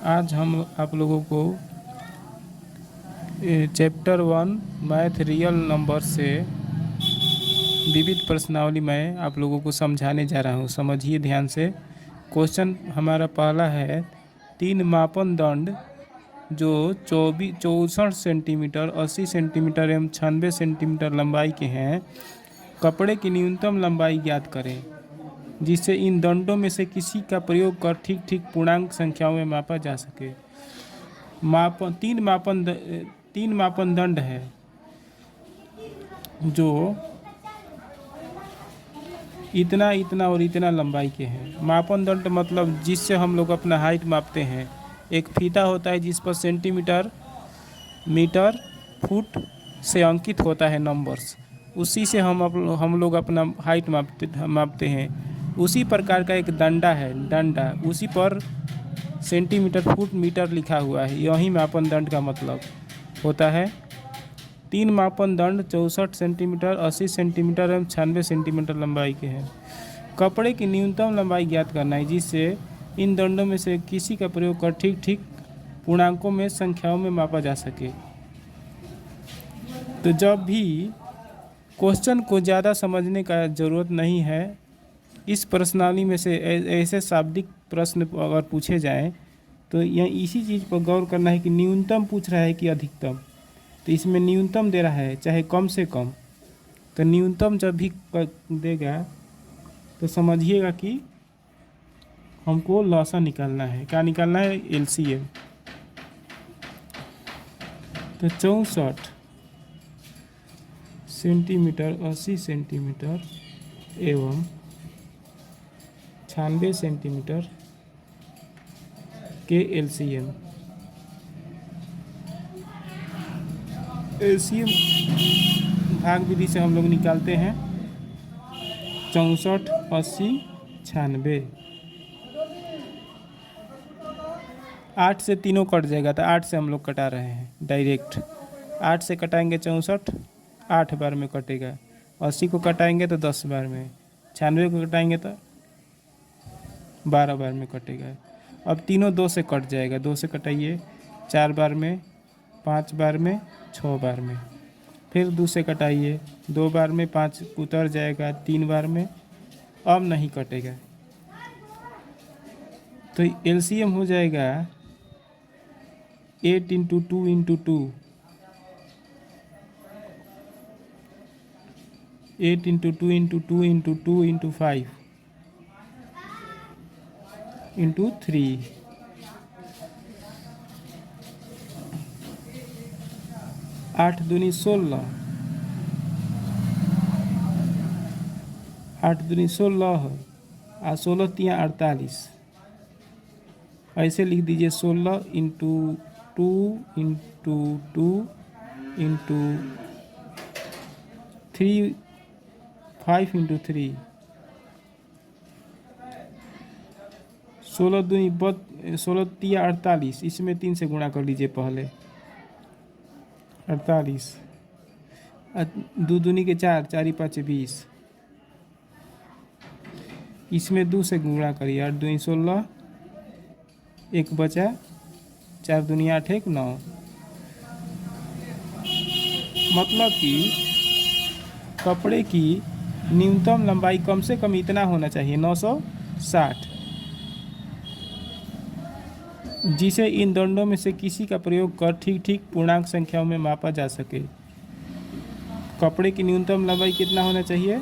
आज हम आप लोगों को चैप्टर 1 मैथ रियल नंबर से विविध प्रश्नावली मैं आप लोगों को समझाने जा रहा हूँ। समझिए ध्यान से। क्वेश्चन हमारा पहला है, 3 मापनदंड जो 64 सेंटीमीटर, 80 सेंटीमीटर एवं 96 सेंटीमीटर लंबाई के हैं, कपड़े की न्यूनतम लंबाई ज्ञात करें जिससे इन दंडों में से किसी का प्रयोग कर ठीक ठीक पूर्णांक संख्याओं में मापा जा सके। तीन मापनदंड है जो इतना इतना और इतना लंबाई के हैं। मापनदंड मतलब जिससे हम लोग अपना हाइट मापते हैं। एक फीता होता है जिस पर सेंटीमीटर, मीटर, फुट से अंकित होता है नंबर्स, उसी से हम लोग अपना हाइट मापते हैं। उसी प्रकार का एक डंडा है, डंडा, उसी पर सेंटीमीटर, फुट, मीटर लिखा हुआ है। यही मापनदंड का मतलब होता है। 3 मापनदंड 64 सेंटीमीटर, 80 सेंटीमीटर एवं 96 सेंटीमीटर लंबाई के हैं। कपड़े की न्यूनतम लंबाई ज्ञात करना है जिससे इन दंडों में से किसी का प्रयोग कर ठीक ठीक पूर्णांकों में संख्याओं में मापा जा सके। तो जब भी क्वेश्चन को ज़्यादा समझने का ज़रूरत नहीं है, इस प्रश्नावली में से ऐसे शाब्दिक प्रश्न अगर पूछे जाएं तो यह इसी चीज़ पर गौर करना है कि न्यूनतम पूछ रहा है कि अधिकतम। तो इसमें न्यूनतम दे रहा है चाहे कम से कम, तो न्यूनतम जब भी देगा तो समझिएगा कि हमको लॉसा निकालना है। क्या निकालना है? एलसीएम। तो 64 सेंटीमीटर, 80 सेंटीमीटर एवं 96 सेंटीमीटर के एलसीएम भाग विधि से हम लोग निकालते हैं। 64, 80, 96, 8 से तीनों कट जाएगा तो 8 से हम लोग कटा रहे हैं डायरेक्ट। 8 से कटाएंगे 64, 8 बार में कटेगा। 80 को कटाएंगे तो 10 बार में। 96 को कटाएंगे तो 12 बार में कटेगा। अब तीनों 2 से कट जाएगा। 2 से कटाइए 4 बार में, 5 बार में, 6 बार में। फिर 2 से कटाइए 2 बार में, 5 उतर जाएगा 3 बार में। अब नहीं कटेगा। तो एलसीएम हो जाएगा 8 into 2 into 2, 8 into 2 into 2 into 2 into 5 into 3, 8 दूनी 16, 8 दूनी 16 और 16 तिया 48। ऐसे लिख दीजिए 16 इंटू 2 इंटू 2 इंटू 3, 5 इंटू 3, 16 दूनी 16 तिया 48। इसमें 3 से गुणा कर लीजिए पहले, 48, 2 दूनी के 4, 4 5 20। इसमें 2 से गुणा करिए, 8 दूनी 16, 1 बचा, 4 दूनी 8, 1 9। मतलब कि कपड़े की न्यूनतम लंबाई कम से कम इतना होना चाहिए, 960, जिसे इन दंडों में से किसी का प्रयोग कर ठीक ठीक पूर्णांक संख्याओं में मापा जा सके। कपड़े की न्यूनतम लंबाई कितना होना चाहिए?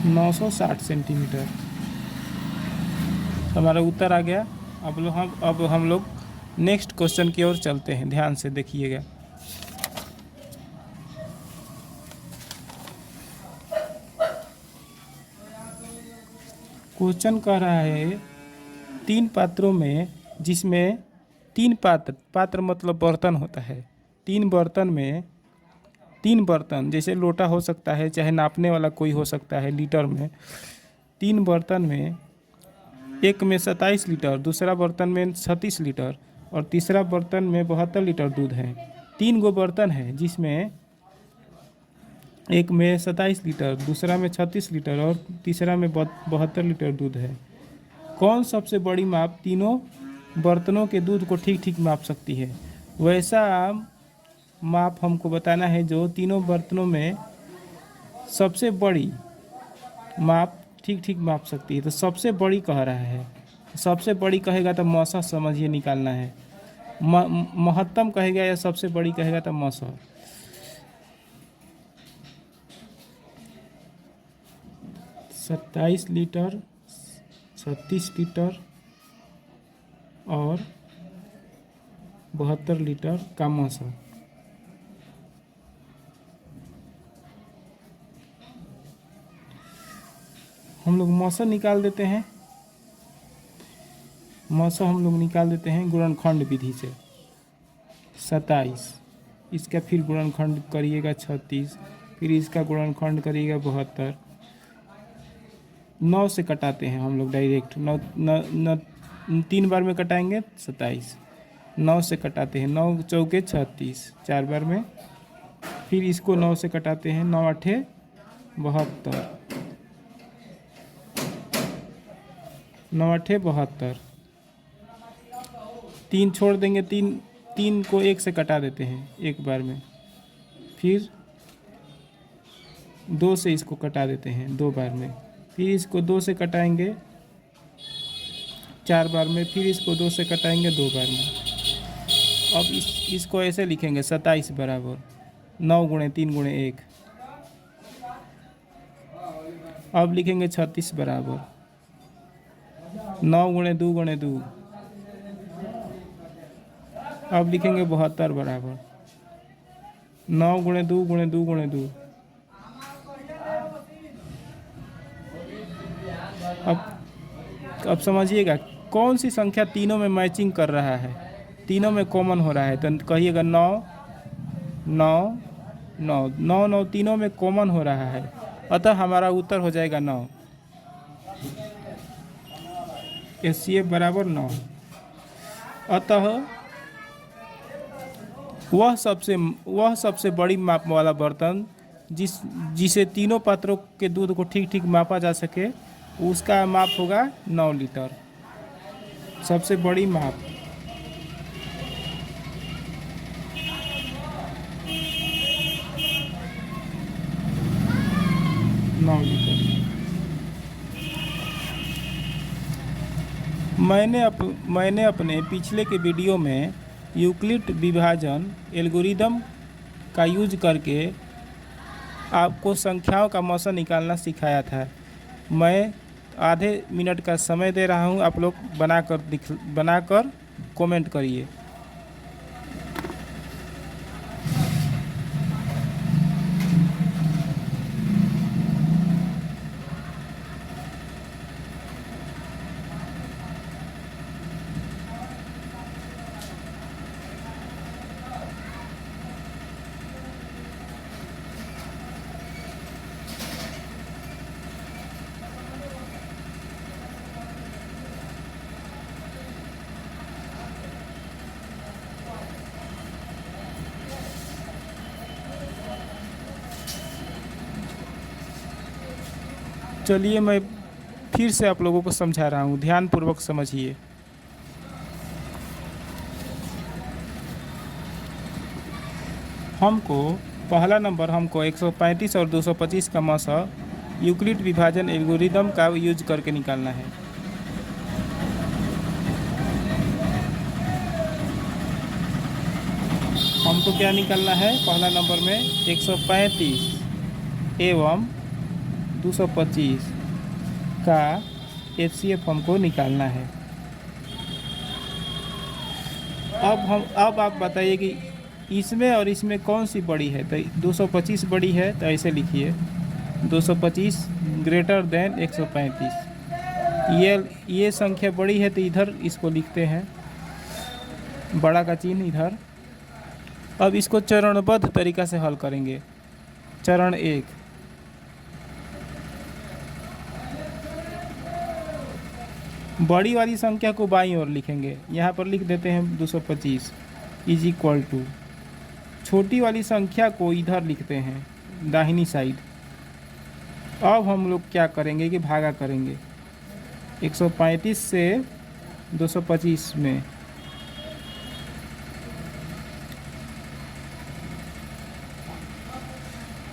960 सेंटीमीटर। हमारा उत्तर आ गया। अब हम लोग नेक्स्ट क्वेश्चन की ओर चलते हैं। ध्यान से देखिएगा। क्वेश्चन कह रहा है 3 पात्रों में, जिसमें 3 पात्र मतलब बर्तन होता है। 3 बर्तन में, 3 बर्तन जैसे लोटा हो सकता है, चाहे नापने वाला कोई हो सकता है लीटर में। 3 बर्तन में, एक में 27 लीटर, दूसरा बर्तन में 36 लीटर और तीसरा बर्तन में 72 लीटर दूध है। 3 गो बर्तन है जिसमें एक में 27 लीटर, दूसरा में 36 लीटर और तीसरा में 72 लीटर दूध है। कौन सबसे बड़ी माप तीनों बर्तनों के दूध को ठीक ठीक माप सकती है? वैसा माप हमको बताना है जो तीनों बर्तनों में सबसे बड़ी माप ठीक ठीक माप सकती है। तो सबसे बड़ी कह रहा है, सबसे बड़ी कहेगा तो मौसा समझिए निकालना है। महत्तम कहेगा या सबसे बड़ी कहेगा तो मौसा। 27 लीटर, 36 लीटर और 72 लीटर का मौसा। हम लोग मौसा निकाल देते हैं, मौसा हम लोग निकाल देते हैं गुणनखंड विधि से। 27, इसका फिर गुणनखंड करिएगा 36, फिर इसका गुणनखंड करिएगा 72। 9 से कटाते हैं हम लोग डायरेक्ट, 9 3 बार में कटाएंगे 27, 9 से कटाते हैं, 9 चौके 36, 4 बार में। फिर इसको 9 से कटाते हैं, 9 8 72, 9 8 72। 3 छोड़ देंगे, 3 को 1 से कटा देते हैं एक बार में। फिर 2 से इसको कटा देते हैं 2 बार में। फिर इसको 2 से कटाएंगे 4 बार में। फिर इसको 2 से कटाएंगे 2 बार में। अब इसको ऐसे लिखेंगे 27 बराबर 9 गुणे 3 गुणे 1। अब लिखेंगे 36 बराबर 9 गुणे 2 गुणे 2। अब लिखेंगे 72 बराबर 9 गुणे 2 गुणे 2 गुणे 2। अब समझिएगा कौन सी संख्या तीनों में मैचिंग कर रहा है, तीनों में कॉमन हो रहा है। तो कहिएगा 9 9 9 9 9 तीनों में कॉमन हो रहा है, अतः हमारा उत्तर हो जाएगा 9। HCF बराबर 9। अतः वह सबसे बड़ी माप वाला बर्तन जिसे तीनों पात्रों के दूध को ठीक ठीक मापा जा सके, उसका माप होगा 9 लीटर। सबसे बड़ी माप। मैंने अपने पिछले के वीडियो में यूक्लिड विभाजन एल्गोरिदम का यूज करके आपको संख्याओं का मौसा निकालना सिखाया था। मैं आधे मिनट का समय दे रहा हूं, आप लोग बनाकर कमेंट करिए। चलिए मैं फिर से आप लोगों को समझा रहा हूँ, ध्यानपूर्वक समझिए। हमको पहला नंबर 135 और 225 का मौसा यूक्लिड विभाजन एल्गोरिदम का यूज करके निकालना है। हमको क्या निकालना है? पहला नंबर में 135 एवं 225 का HCF हमको निकालना है। अब आप बताइए कि इसमें और इसमें कौन सी बड़ी है। तो 225 बड़ी है, तो ऐसे लिखिए 225 ग्रेटर देन 135। ये संख्या बड़ी है तो इधर इसको लिखते हैं, बड़ा का चिन्ह इधर। अब इसको चरणबद्ध तरीका से हल करेंगे। चरण 1, बड़ी वाली संख्या को बाईं ओर लिखेंगे। यहाँ पर लिख देते हैं 225 इज इक्वल टू, छोटी वाली संख्या को इधर लिखते हैं दाहिनी साइड। अब हम लोग क्या करेंगे कि भागा करेंगे 135 से 225 में।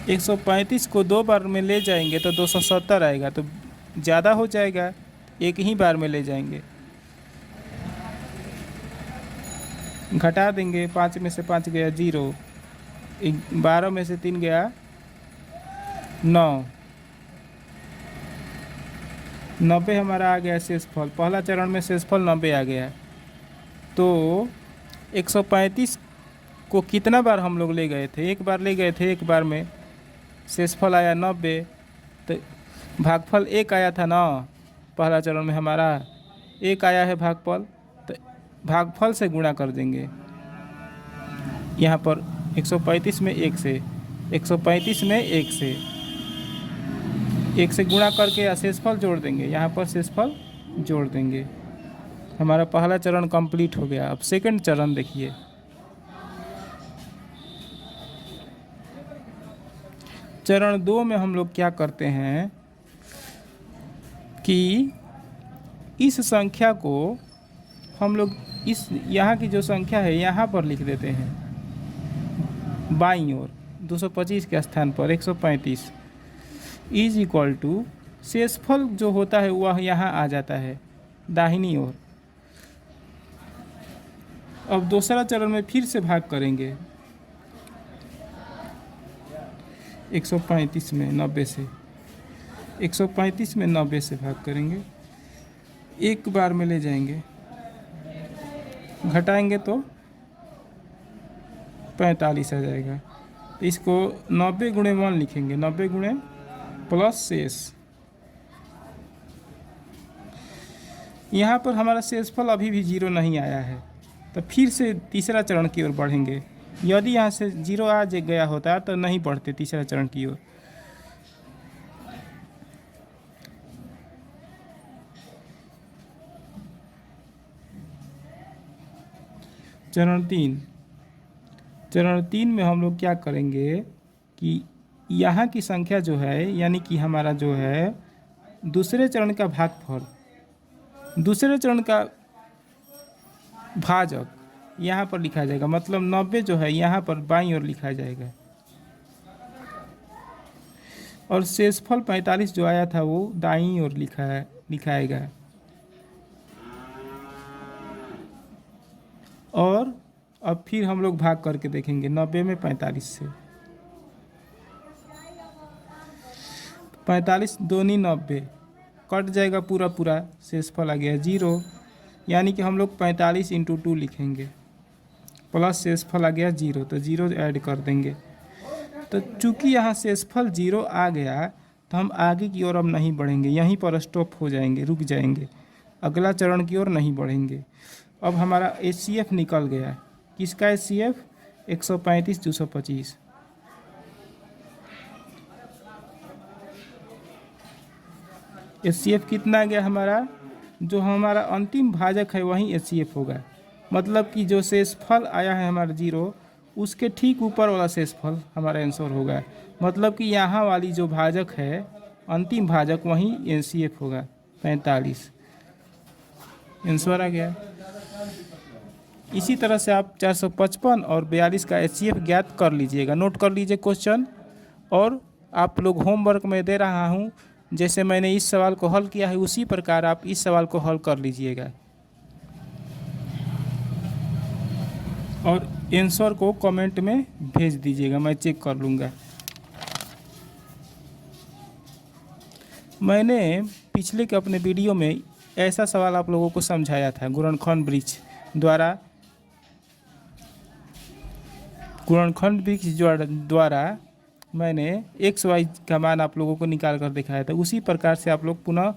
एक 135 को 2 बार में ले जाएंगे तो 270 आएगा, तो ज़्यादा हो जाएगा, एक ही बार में ले जाएंगे। घटा देंगे, 5 में से 5 गया 0, 12 में से 3 गया 9, 90 हमारा आ गया शेषफल। पहला चरण में शेषफल 90 आ गया। तो 135 को कितना बार हम लोग ले गए थे? एक बार ले गए थे, एक बार में शेषफल आया 90, तो भागफल 1 आया था ना पहला चरण में हमारा, 1 आया है भागफल, तो भागफल से गुणा कर देंगे। यहाँ पर 135 में 1 से, 135 में 1 से गुणा करके शेषफल जोड़ देंगे। यहाँ पर शेषफल जोड़ देंगे। हमारा पहला चरण कंप्लीट हो गया। अब सेकंड चरण देखिए। चरण 2 में हम लोग क्या करते हैं कि इस संख्या को हम लोग इस यहाँ की जो संख्या है यहाँ पर लिख देते हैं बाईं ओर, 225 के स्थान पर 135 इज इक्वल टू शेषफल जो होता है वह यहाँ आ जाता है दाहिनी ओर। अब दूसरा चरण में फिर से भाग करेंगे 135 में 90 से, 135 में 90 से भाग करेंगे, एक बार में ले जाएंगे, घटाएंगे तो 45 आ जाएगा। तो इसको 90 गुणे 1 लिखेंगे, 90 गुणे प्लस शेष। यहाँ पर हमारा शेषफल अभी भी 0 नहीं आया है, तो फिर से तीसरा चरण की ओर बढ़ेंगे। यदि यहाँ से 0 आ गया होता तो नहीं बढ़ते तीसरा चरण की ओर। चरण तीन में हम लोग क्या करेंगे कि यहाँ की संख्या जो है, यानी कि हमारा जो है दूसरे चरण का भागफल, दूसरे चरण का भाजक यहाँ पर लिखा जाएगा। मतलब 90 जो है यहाँ पर बाईं ओर लिखा जाएगा, और शेषफल 45 जो आया था वो दाईं ओर लिखाएगा। और अब फिर हम लोग भाग करके देखेंगे 90 में 45 से, 45 दूनी 90 कट जाएगा, पूरा पूरा शेषफल आ गया 0। यानी कि हम लोग 45 × 2 लिखेंगे, प्लस शेषफल आ गया 0, तो 0 ऐड कर देंगे। तो चूंकि यहाँ शेषफल 0 आ गया तो हम आगे की ओर अब नहीं बढ़ेंगे, यहीं पर स्टॉप हो जाएंगे, रुक जाएंगे, अगला चरण की ओर नहीं बढ़ेंगे। अब हमारा HCF निकल गया। किसका HCF? 135 225। HCF कितना आ गया हमारा? जो हमारा अंतिम भाजक है वही HCF होगा। मतलब कि जो शेषफल आया है हमारा 0, उसके ठीक ऊपर वाला शेषफल हमारा आंसर होगा। मतलब कि यहाँ वाली जो भाजक है, अंतिम भाजक, वही HCF होगा 45। आंसर आ गया। इसी तरह से आप 455 और 42 का HCF ज्ञात कर लीजिएगा। नोट कर लीजिए क्वेश्चन, और आप लोग होमवर्क में दे रहा हूँ, जैसे मैंने इस सवाल को हल किया है उसी प्रकार आप इस सवाल को हल कर लीजिएगा, और आंसर को कमेंट में भेज दीजिएगा, मैं चेक कर लूँगा। मैंने पिछले के अपने वीडियो में ऐसा सवाल आप लोगों को समझाया था गुणनखंड वृक्ष द्वारा मैंने x y का मान आप लोगों को निकाल कर दिखाया था। उसी प्रकार से आप लोग पुनः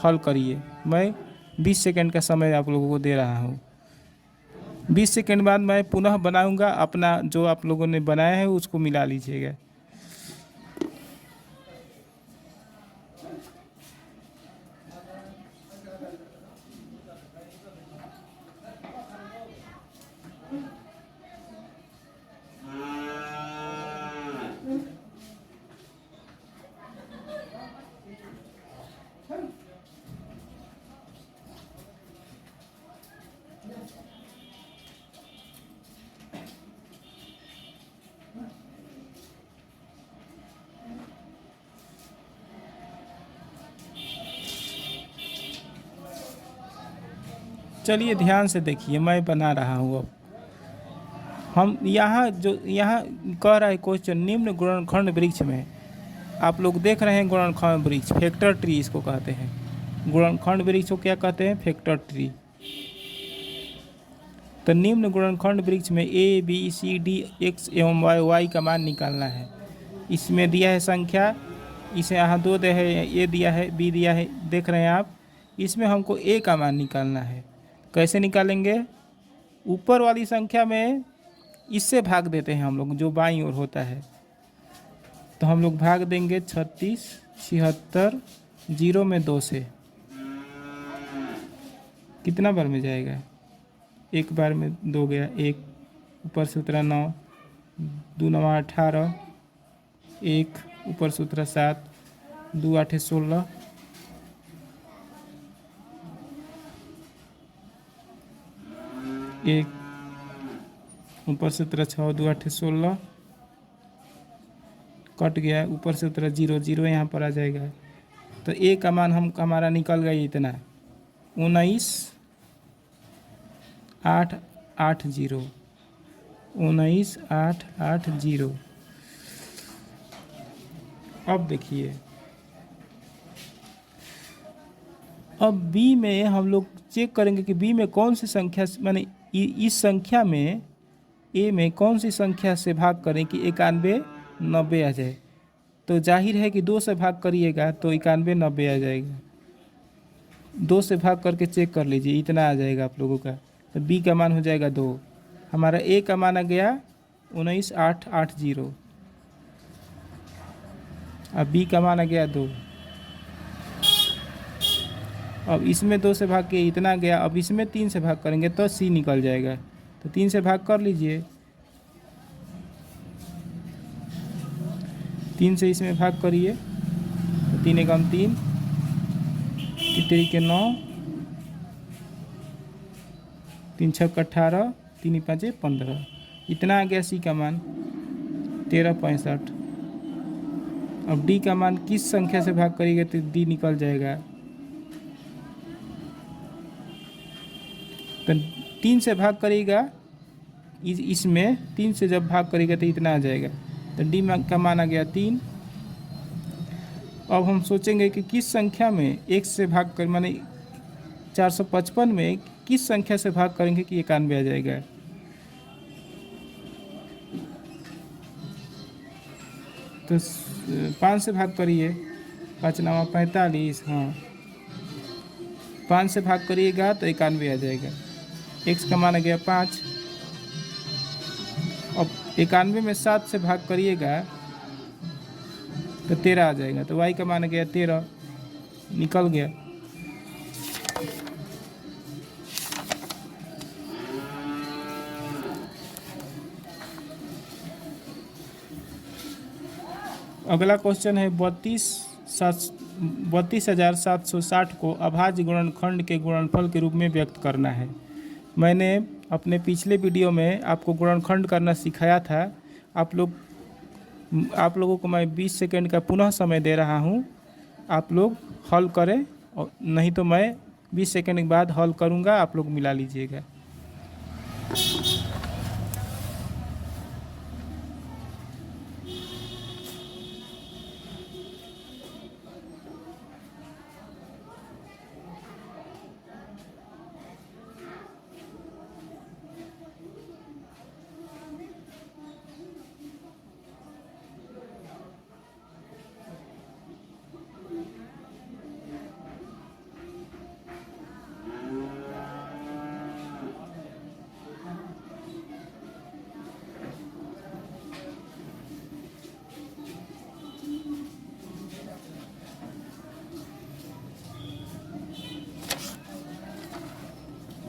हल करिए। मैं 20 सेकंड का समय आप लोगों को दे रहा हूँ। 20 सेकंड बाद मैं पुनः बनाऊंगा, अपना जो आप लोगों ने बनाया है उसको मिला लीजिएगा। चलिए ध्यान से देखिए, मैं बना रहा हूँ। अब हम यहाँ कह रहा है क्वेश्चन, निम्न गुणनखंड वृक्ष में, आप लोग देख रहे हैं गुणनखंड वृक्ष, फैक्टर ट्री इसको कहते हैं। गुणनखंड वृक्ष को क्या कहते हैं? Factor tree. तो निम्न गुणनखंड वृक्ष में A B C D X एवं वाई का मान निकालना है। इसमें दिया है संख्या, इसे यहाँ 2 दे है, ए दिया है, बी दिया है, देख रहे हैं आप। इसमें हमको ए का मान निकालना है। कैसे निकालेंगे? ऊपर वाली संख्या में इससे भाग देते हैं हम लोग, जो बाईं ओर होता है। तो हम लोग भाग देंगे 36, 76, 0 में 2 से। कितना बार में जाएगा? एक बार में 2 गया, 1 ऊपर से उतरा 9, 2 9 18, 1 ऊपर से उतरा 7, 2 8 16, 1 ऊपर से उतरा 6, 2 8 16, कट गया, ऊपर से उतरा 0, 0 यहाँ पर आ जाएगा। तो ए का मान हमारा निकल गया इतना, 19 8 8 0, 19 8 8 0। अब देखिए, अब बी में हम लोग चेक करेंगे कि बी में कौन सी संख्या, माने इस संख्या में ए में कौन सी संख्या से भाग करें कि 91 90 आ जाए। तो जाहिर है कि 2 से भाग करिएगा तो 91 90 आ जाएगा। 2 से भाग करके चेक कर लीजिए, इतना आ जाएगा आप लोगों का। तो बी का मान हो जाएगा 2। हमारा ए का मान आ गया 19 8 8 0। अब बी का मान आ गया 2। अब इसमें 2 से भाग के इतना गया। अब इसमें 3 से भाग करेंगे तो सी निकल जाएगा। तो 3 से भाग कर लीजिए, 3 से इसमें भाग करिए तो 3 एकम 3, 3 के 9, 3 छक 18, 3 5 15। इतना आ गया सी का मान 1365। अब डी का मान किस संख्या से भाग करिएगा तो डी निकल जाएगा। तो 3 से भाग करिएगा, इसमें 3 से जब भाग करिएगा तो इतना आ जाएगा। तो डी का मान आ गया 3। अब हम सोचेंगे कि किस संख्या में 1 से भाग कर, माने 455 में किस संख्या से भाग करेंगे कि 91 आ जाएगा। तो 5 से भाग करिए, 5 9 45, हाँ 5 से भाग करिएगा तो 91 आ जाएगा। एक्स का मान आ गया 5। अब 91 में 7 से भाग करिएगा तो 13 आ जाएगा। तो वाई का मान आ गया 13, निकल गया। अगला क्वेश्चन है 32,760 को अभाज्य गुणनखंड के गुणनफल के रूप में व्यक्त करना है। मैंने अपने पिछले वीडियो में आपको गुणनखंड करना सिखाया था। आप लोगों को मैं 20 सेकंड का पुनः समय दे रहा हूं, आप लोग हल करें, और नहीं तो मैं 20 सेकंड के बाद हल करूंगा, आप लोग मिला लीजिएगा।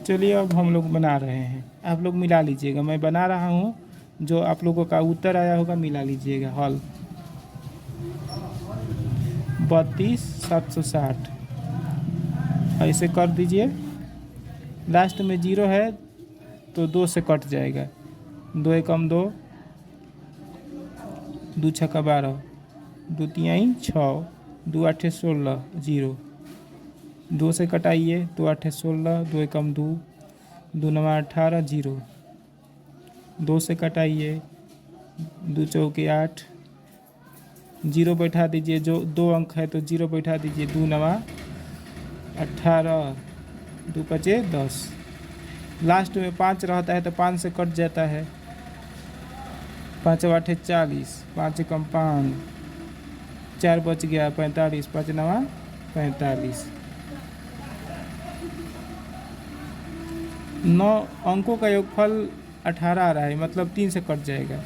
चलिए अब हम लोग बना रहे हैं, आप लोग मिला लीजिएगा। मैं बना रहा हूँ, जो आप लोगों का उत्तर आया होगा मिला लीजिएगा। हल 32,760 ऐसे कर दीजिए। लास्ट में 0 है तो 2 से कट जाएगा। 2 एकम 2, 2 छक्का 12, 2 तिहाई 6, 2 8 16, 0। 2 से कटाइए, 2 8 16, 2 एकम 2, 2 9 18, 0। 2 से कटाइए, 2 चौके 8, 0 बैठा दीजिए, जो 2 अंक है तो 0 बैठा दीजिए, 2 9 18, 2 5 10। लास्ट में 5 रहता है तो 5 से कट जाता है, 5 8 40, 5 एकम 5, 4 बच गया 45, 5 9 45। 9 अंकों का योगफल 18 आ रहा है, मतलब 3 से कट जाएगा।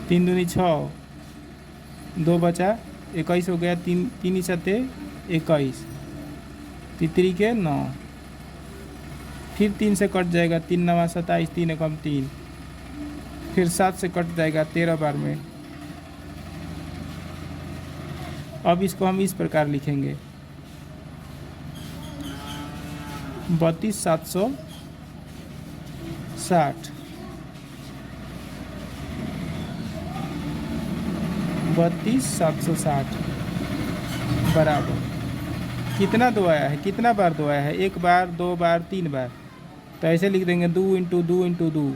3 दूनी 6, 2 बचा 21 हो गया, 3 3 सते 21, तितरी के 9, फिर 3 से कट जाएगा, 3 9 27, 3 एकम 3, फिर 7 से कट जाएगा 13 बार में। अब इसको हम इस प्रकार लिखेंगे, 32 760, 32 760 बराबर कितना 2 आया है, कितना बार 2 आया है, 1 बार 2 बार 3 बार, तो ऐसे लिख देंगे 2 × 2 × 2,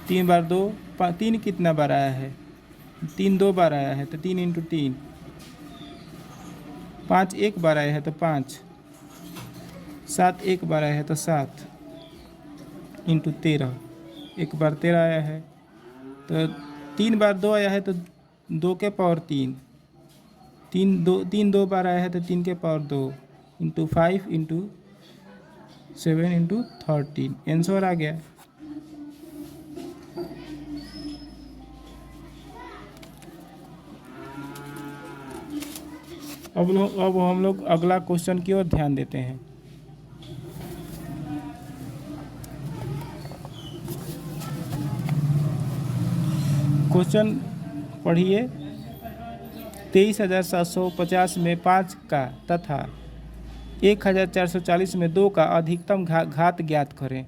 3 बार 2, 3 कितना बार आया है, 3 2 बार आया है तो 3 × 3, 5 1 बार आया है तो 5, 7 1 बार आया है तो 7 × 13, 1 बार 13 आया है, तो 3 बार 2 आया है तो 2 के पावर 3, 3 2 बार आया है तो 3 के पावर 2 × 5 × 7 × 13, आंसर आ गया। अब हम लोग अगला क्वेश्चन की ओर ध्यान देते हैं। क्वेश्चन पढ़िए, 23,750 में 5 का तथा 1,440 में 2 का अधिकतम घात ज्ञात करें।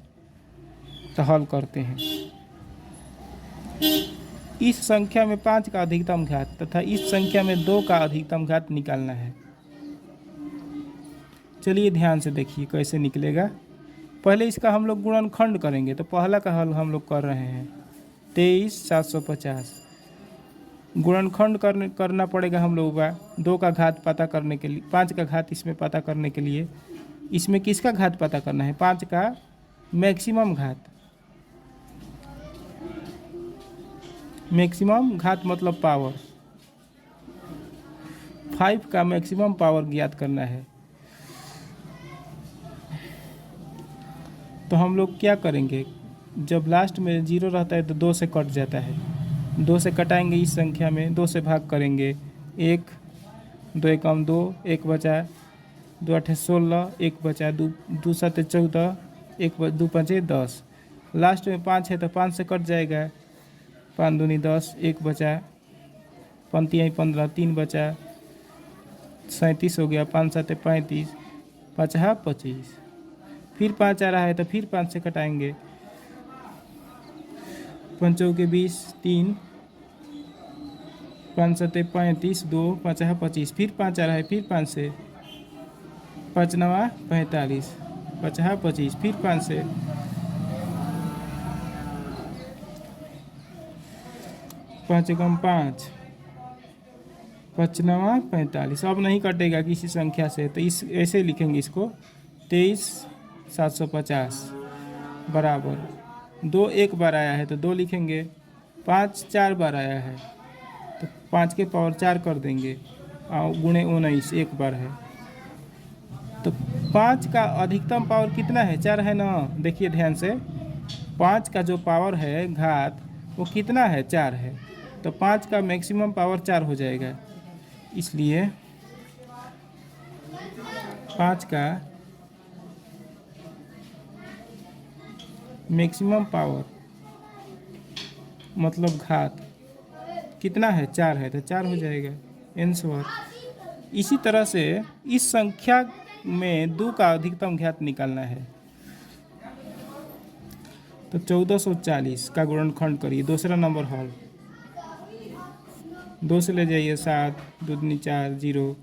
तो हल करते हैं। इस संख्या में 5 का अधिकतम घात तथा इस संख्या में 2 का अधिकतम घात निकालना है। चलिए ध्यान से देखिए कैसे निकलेगा। पहले इसका हम लोग गुणनखंड करेंगे, तो पहला का हल हम लोग कर रहे हैं 23,750। गुणनखंड करना पड़ेगा हम लोगों का 2 का घात पता करने के लिए, 5 का घात इसमें पता करने के लिए। इसमें किसका घात पता करना है, 5 का मैक्सिमम घात। मैक्सिमम घात मतलब पावर, 5 का मैक्सिमम पावर ज्ञात करना है। तो हम लोग क्या करेंगे, जब लास्ट में 0 रहता है तो 2 से कट जाता है, 2 से कटाएंगे, इस संख्या में 2 से भाग करेंगे, 1 2 एकम 2, 1 बचा, 2 8 16, 1 बचा, 2 7 14, 1 2 5 10। लास्ट में 5 है तो 5 से कट जाएगा, 5 दूनी 10, 1 बचा, पंक्तियाँ 15, 3 बचा, 37 हो गया, 5 7 35, 5 25। फिर 5 आ रहा है तो फिर 5 से कटाएंगे, 5 के 20, 3, 5 7 35, 2 5 25। फिर 5 आ रहा है, फिर 5 से, 5 9 45, 5 25। फिर 5 से, 5 एकम 5, 5 9 45। अब नहीं कटेगा किसी संख्या से, तो इस ऐसे लिखेंगे इसको 23,750 बराबर 2 1 बार आया है तो 2 लिखेंगे, 5 4 बार आया है तो 5 के पावर 4 कर देंगे, और गुणे 19 1 बार है। तो 5 का अधिकतम पावर कितना है, 4 है ना। देखिए ध्यान से, 5 का जो पावर है घात वो कितना है, 4 है। तो 5 का मैक्सिमम पावर 4 हो जाएगा, इसलिए 5 का मैक्सिमम पावर मतलब घात कितना है, 4 है, तो 4 हो जाएगा आंसर। इसी तरह से इस संख्या में 2 का अधिकतम घात निकालना है। तो 1440 का गुणनखंड करिए, दूसरा नंबर हल। 2 से ले जाइए 7, 2 दूनी 4, 0,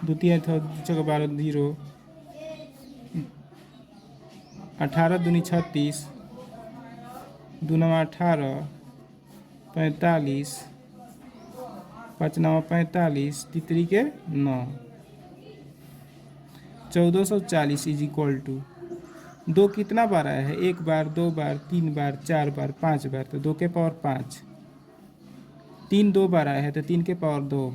द्वितीय चौका 12 0, 18 दूनी 36, 2 9 18, 45, 5 9 45, तितरी के 9, 1440 इज इक्वल टू 2 कितना बार आया है? 1 बार, 2 बार, 3 बार, 4 बार, 5 बार, तो 2 के पावर 5। 3 2 बार आया है तो 3 के पावर 2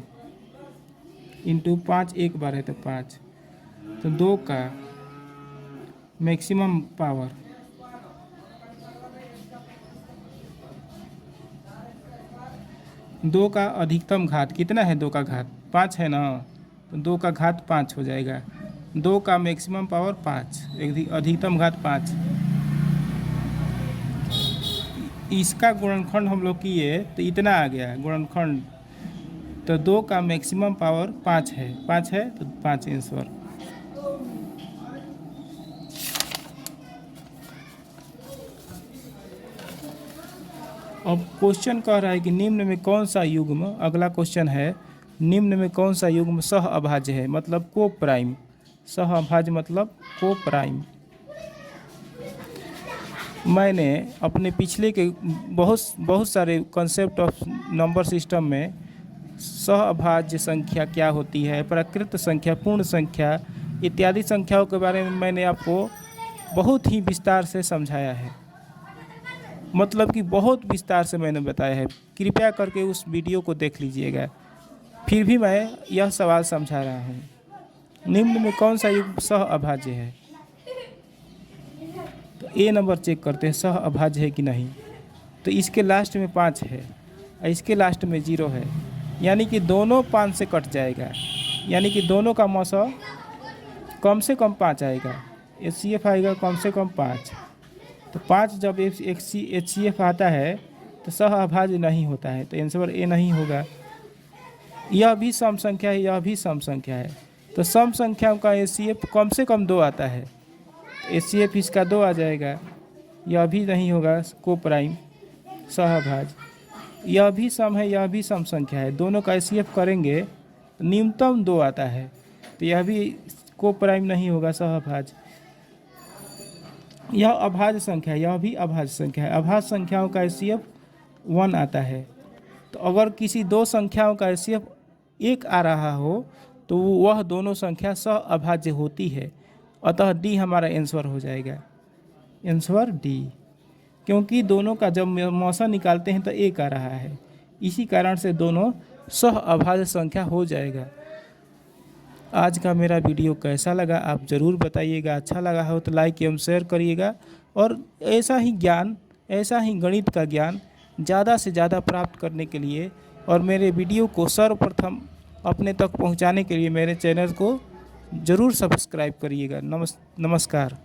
इंटू 5 1 बार है तो 5, तो 2 का मैक्सिमम पावर 2 का अधिकतम घात कितना है? 2 का घात 5 है ना, तो 2 का घात 5 हो जाएगा। 2 का मैक्सिमम पावर 5, अधिकतम घात 5। इसका गुणनखंड हम लोग किए तो इतना आ गया गुणनखंड, तो 2 का मैक्सिमम पावर 5 है, 5 है तो 5 आंसर। अब क्वेश्चन कह रहा है कि निम्न में कौन सा युग्म, अगला क्वेश्चन है, निम्न में कौन सा युग्म सह अभाज्य है, मतलब को प्राइम। सह अभाज्य मतलब को प्राइम। मैंने अपने पिछले के बहुत सारे कॉन्सेप्ट ऑफ नंबर सिस्टम में सह अभाज्य संख्या क्या होती है, प्राकृत संख्या, पूर्ण संख्या इत्यादि संख्याओं के बारे में मैंने आपको बहुत ही विस्तार से समझाया है, मतलब कि बहुत विस्तार से मैंने बताया है। कृपया करके उस वीडियो को देख लीजिएगा। फिर भी मैं यह सवाल समझा रहा हूँ, निम्न में कौन सा युग्म सह अभाज्य है। तो ए नंबर चेक करते हैं सह अभाज्य है कि नहीं। तो इसके लास्ट में 5 है और इसके लास्ट में 0 है, यानी कि दोनों 5 से कट जाएगा, यानी कि दोनों का मौसम कम से कम 5 आएगा। HCF आएगा कम से कम 5, तो 5 जब HCF आता है तो सह अभाज्य नहीं होता है, तो आंसर ए नहीं होगा। यह भी सम संख्या है, यह भी सम संख्या है, तो सम संख्याओं का HCF कम से कम 2 आता है, HCF इसका 2 आ जाएगा। यह भी नहीं होगा को प्राइम सह अभाज्य। यह भी सम है, यह भी सम संख्या है, दोनों का HCF करेंगे तो न्यूनतम 2 आता है, तो यह भी को प्राइम नहीं होगा सह अभाज्य। यह अभाज्य संख्या है, यह भी अभाज्य संख्या है। अभाज्य संख्याओं का HCF 1 आता है, तो अगर किसी 2 संख्याओं का HCF 1 आ रहा हो तो वह दोनों संख्या सह अभाज्य होती है, अतः डी हमारा आंसर हो जाएगा, आंसर डी। क्योंकि दोनों का जब मौसा निकालते हैं तो 1 आ रहा है, इसी कारण से दोनों सह अभाज्य संख्या हो जाएगा। आज का मेरा वीडियो कैसा लगा आप ज़रूर बताइएगा। अच्छा लगा हो तो लाइक एवं शेयर करिएगा, और ऐसा ही ज्ञान, ऐसा ही गणित का ज्ञान ज़्यादा से ज़्यादा प्राप्त करने के लिए और मेरे वीडियो को सर्वप्रथम अपने तक पहुंचाने के लिए मेरे चैनल को ज़रूर सब्सक्राइब करिएगा। नमस्कार।